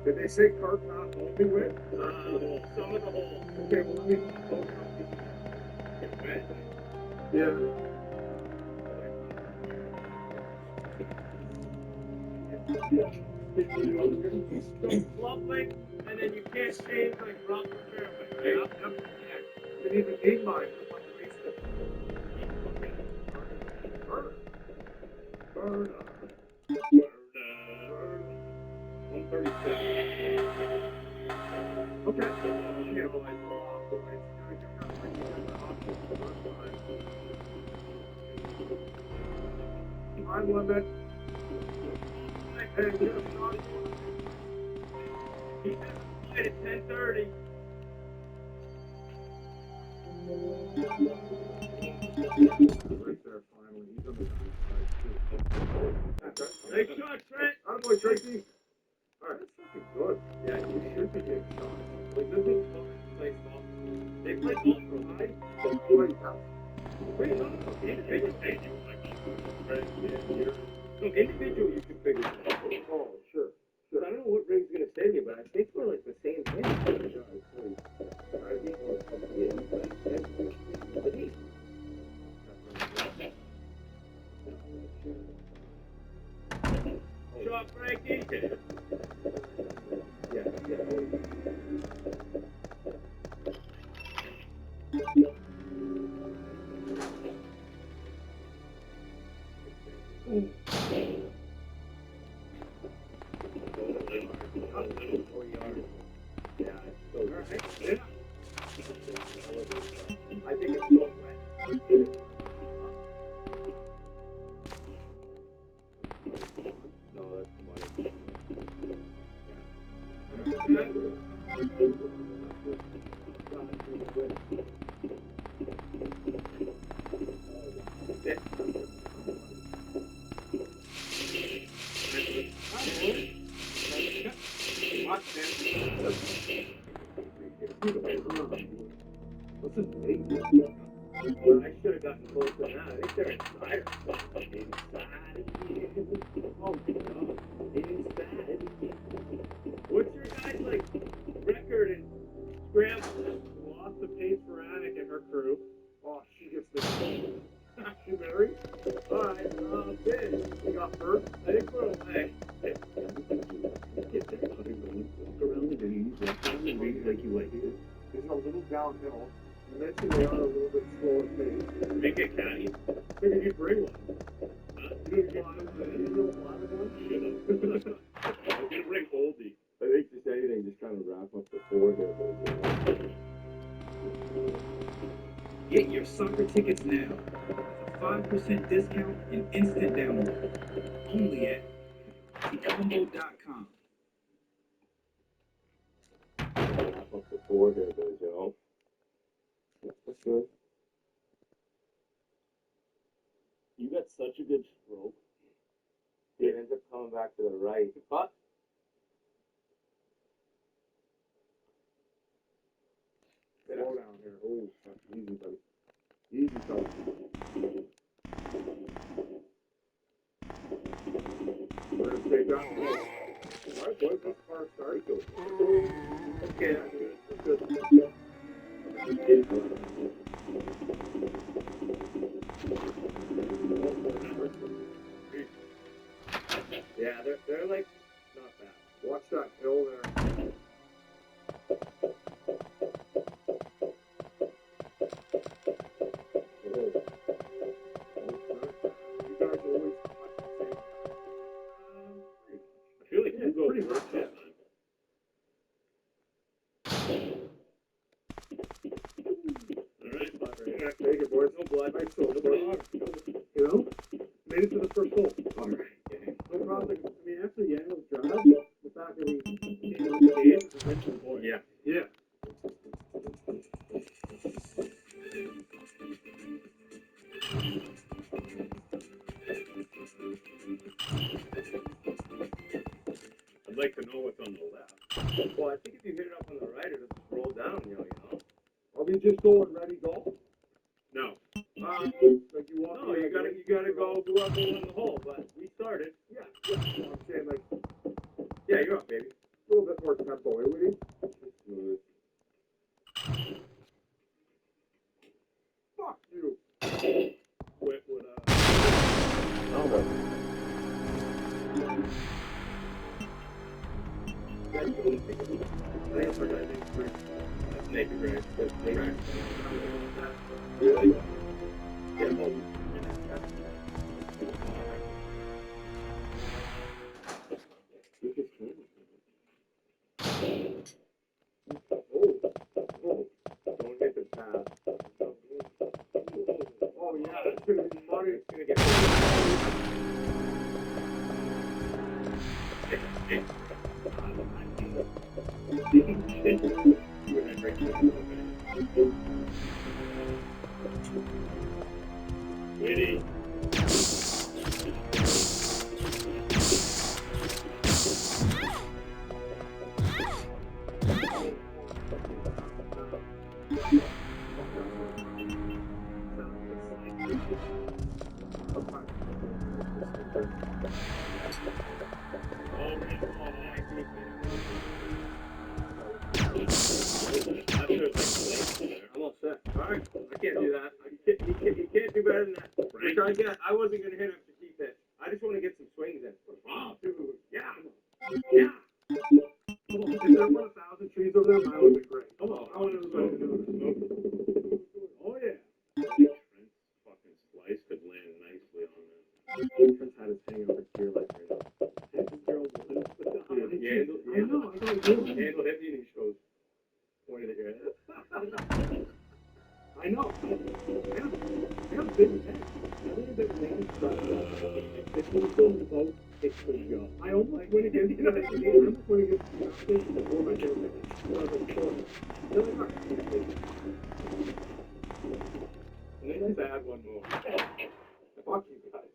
Speaker 7: Did they say carp not only wet? Some of the whole. Okay, well, let me. Yeah.
Speaker 6: Fluffing, and then you can't change like rock or fairway, right?
Speaker 7: Yep. Didn't even need mine. Burn. 137. Okay. Yeah, well, I lost the lights. Time limit. Hey, just not.
Speaker 6: At 10:30.
Speaker 7: Right there, finally. He's on the side, too.
Speaker 6: Nice shot, Trent.
Speaker 7: Attaboy, Tracy. All right, that's fucking good.
Speaker 16: Yeah, you should be getting shots. Like, this is fun to play golf. They play golf for high. Wait, no. So individual, you can figure it out.
Speaker 7: Oh, sure.
Speaker 16: I don't know what ring's gonna save you, but I think we're like the same hand.
Speaker 6: Shot, Frankie.
Speaker 16: I think it's so wet. No, that's money. Well, I should have gotten close to that. I think they're inside. Oh, God. Inside.
Speaker 6: What's your guys' like record in scrambles? Lost to Paige Veronic and her crew.
Speaker 7: Oh, she gets the. She married? All right, Ben, we got first.
Speaker 6: I think we're away.
Speaker 17: Walk around the venues, walk around the rings like you like it.
Speaker 7: It's a little downhill. You mentioned they are a little bit slower paced.
Speaker 6: Make it caddy.
Speaker 7: Figured you'd bring one.
Speaker 6: You don't want one? Shut up. I'm gonna bring oldie.
Speaker 17: I think just anything, just kind of wrap up the four there.
Speaker 12: Get your soccer tickets now. A 5% discount and instant download. Only at thecombo.com.
Speaker 17: Wrap up the four there, boys, you know. That's good.
Speaker 16: You got such a good stroke.
Speaker 17: It ends up coming back to the right. But
Speaker 7: Slow down here. Oh, easy, buddy. Easy, fella. We're gonna stay down. All right, boys, that's far start. Okay, that's good. That's good.
Speaker 16: Yeah, they're like not bad.
Speaker 7: Watch that hill there.
Speaker 6: I feel like you go
Speaker 7: pretty
Speaker 6: first
Speaker 7: good.
Speaker 6: that
Speaker 17: I'm glad I sold it. You know? Made it to the first hole. Alright, no problem. I mean, after Yandle's drive, the fact that we came on the game is a mental boy.
Speaker 6: Yeah.
Speaker 17: Yeah.
Speaker 16: I'd like to know what's on the left.
Speaker 17: Well, I think if you hit it up on the right, it'll just roll down, you know. Are we just going ready golf?
Speaker 6: No.
Speaker 17: Like you walk. No, you gotta go whoever won the hole. But we started. Yeah. So I'm saying like. Yeah, you're up, baby. A little bit more tempo, eh, Woody? Smooth. Fuck you.
Speaker 6: What would
Speaker 17: That's naked, right? That's naked.
Speaker 6: Really?
Speaker 17: Yeah, well, don't hit the path. Oh yeah, that's gonna be money. It's gonna get
Speaker 6: Witty.
Speaker 17: I'm all set. Alright, I can't do that. You can't do better than that. Which I wasn't gonna hit him to keep it. I just want to get some swings in. Oh, dude, yeah. Yeah. Come on. If there were 1,000 trees over there, mine would be great. Come on. I want everybody to do it. Oh, yeah.
Speaker 6: Trent's fucking slice could land nicely on this.
Speaker 17: Trent's had his hanging over here like right now. Handle hit me and he shows. Pointed at your head. I know. I have a big head. I think that land struck. If you still in the boat, it could go. I almost went against the I almost went against the mountain before my tail I was like, sure. They're like, and then just add one more. Fuck you guys.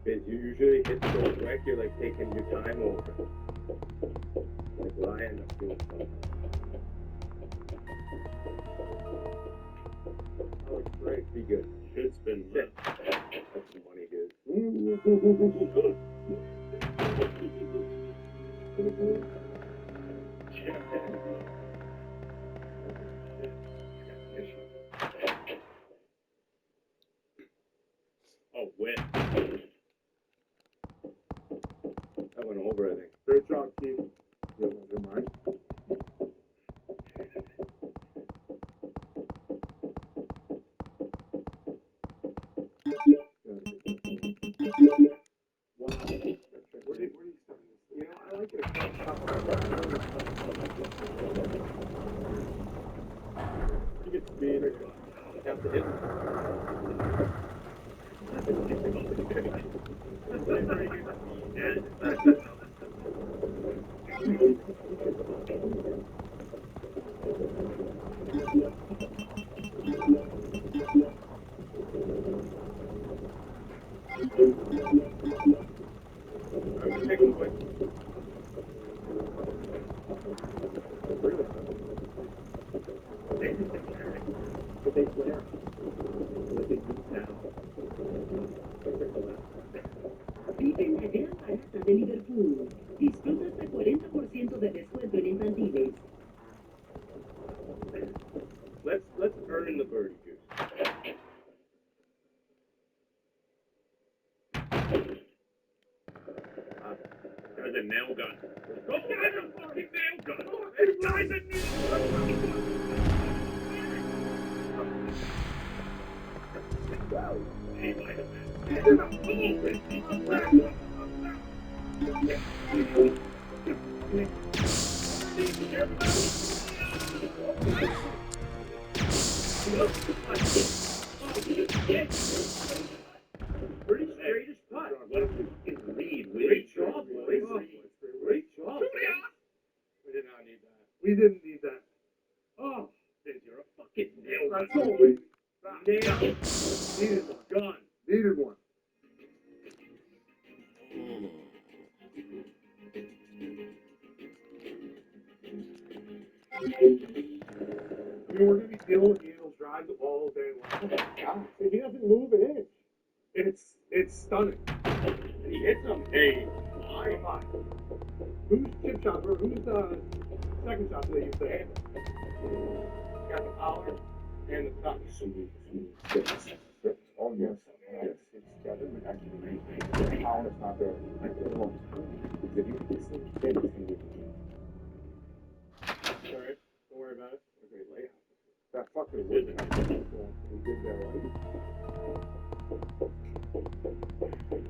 Speaker 17: Because you usually hit so quick, you're like taking your time over. Like what I end up doing sometimes. Oh, it's great. Be good.
Speaker 6: Should spin left.
Speaker 17: That's some money, dude.
Speaker 6: Oh, wet.
Speaker 17: That went over, I think.
Speaker 7: Great job, Keith. You don't mind?
Speaker 5: But they flare. Like they do now.
Speaker 18: Vive en la gran barata de Liverpool. Disfruta hasta 40% de descuento en infantiles.
Speaker 16: Let's earn the birdie goose. There's a nail gun. Go get a fucking nail gun! This guy's a nail gun! He might have Pretty straight as putt. What a fucking lead. Great job, boys. Great job. We did not need that. We didn't need that. Oh, dude, you're a fucking nail. That's all, baby. Nail. Needed one. Gone. Needed one.
Speaker 7: We're gonna be dealing with Daniel's drive all day long. God, he doesn't move an inch. It's stunning.
Speaker 16: He hits him. Hey, why?
Speaker 7: Who's chip shot? Or who's second shot that you say?
Speaker 16: Got the power and the touch.
Speaker 17: Oh, yes. Yes. It's got it. Actually, the power is not there. Like, they won't. If you can see it, it's going to be.
Speaker 16: Sorry. Don't worry about it.
Speaker 17: Okay, layout. That fucking wood. He did that right.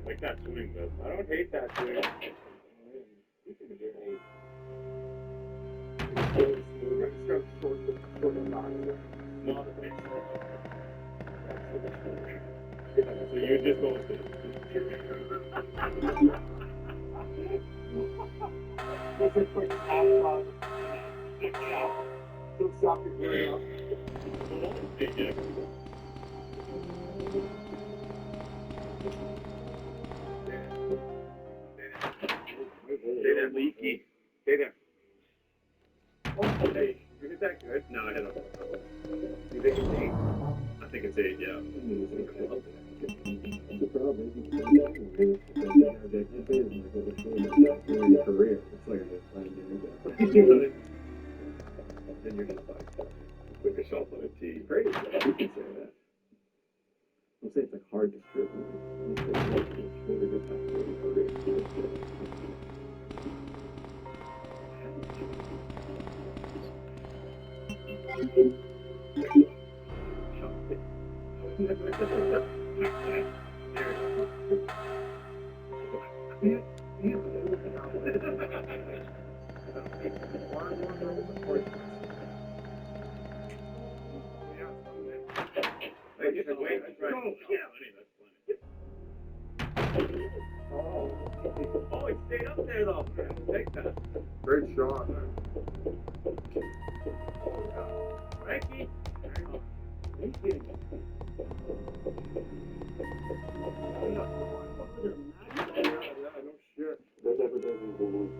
Speaker 16: Like that swing, though. I don't hate that swing.
Speaker 17: You can get a. Really smooth. Right, short and box.
Speaker 16: Not a big so you just go with this.
Speaker 7: That's a quick half shot. Stick shot. Don't stop your gear up.
Speaker 16: Stay there, leaky. Stay there. Oh, hey, you hit that good? No, I hit him. You think it's 8? I think it's 8, yeah.
Speaker 17: The problem is you can't that career. It's like a
Speaker 16: Then you're just like, put yourself on a tee. Crazy.
Speaker 17: You can say that. I'm saying it's like hard to strip. It's really good time for career.
Speaker 16: Oh, he stayed up there though. Take that.
Speaker 17: Great shot.
Speaker 16: Frankie.
Speaker 7: Thank you. No shit.
Speaker 17: That never does in the woods.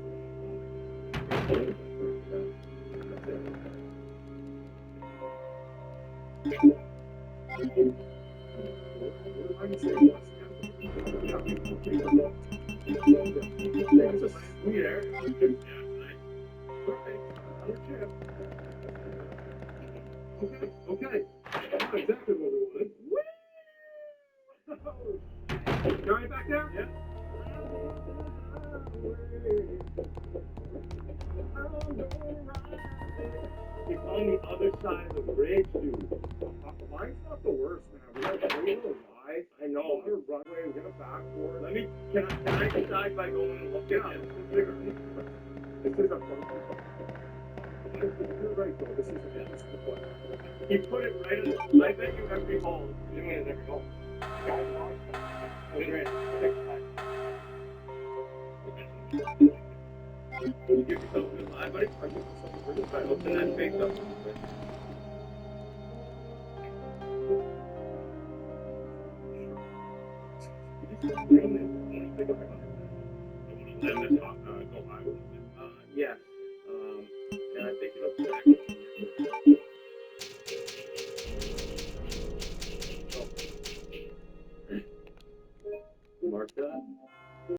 Speaker 7: Okay. That's exactly what we wanted. Woo! Oh, shit. You alright back there?
Speaker 16: Yeah.
Speaker 7: It's on the other side of the bridge, dude. Mine's not the worst, man. We got a little wide. I know. Our runway, we got a backboard.
Speaker 16: Can I decide by going and looking at it?
Speaker 7: This is a funky. You're right, though. This is a fantastic one.
Speaker 16: He put it right in the, I bet you every hole. He's doing it every hole.
Speaker 7: Guys, lost.
Speaker 16: He's right. You give yourself a good lie, buddy? I'll give yourself a good lie. Open that face up. You just bring it when you pick up the gun. I want to land this off.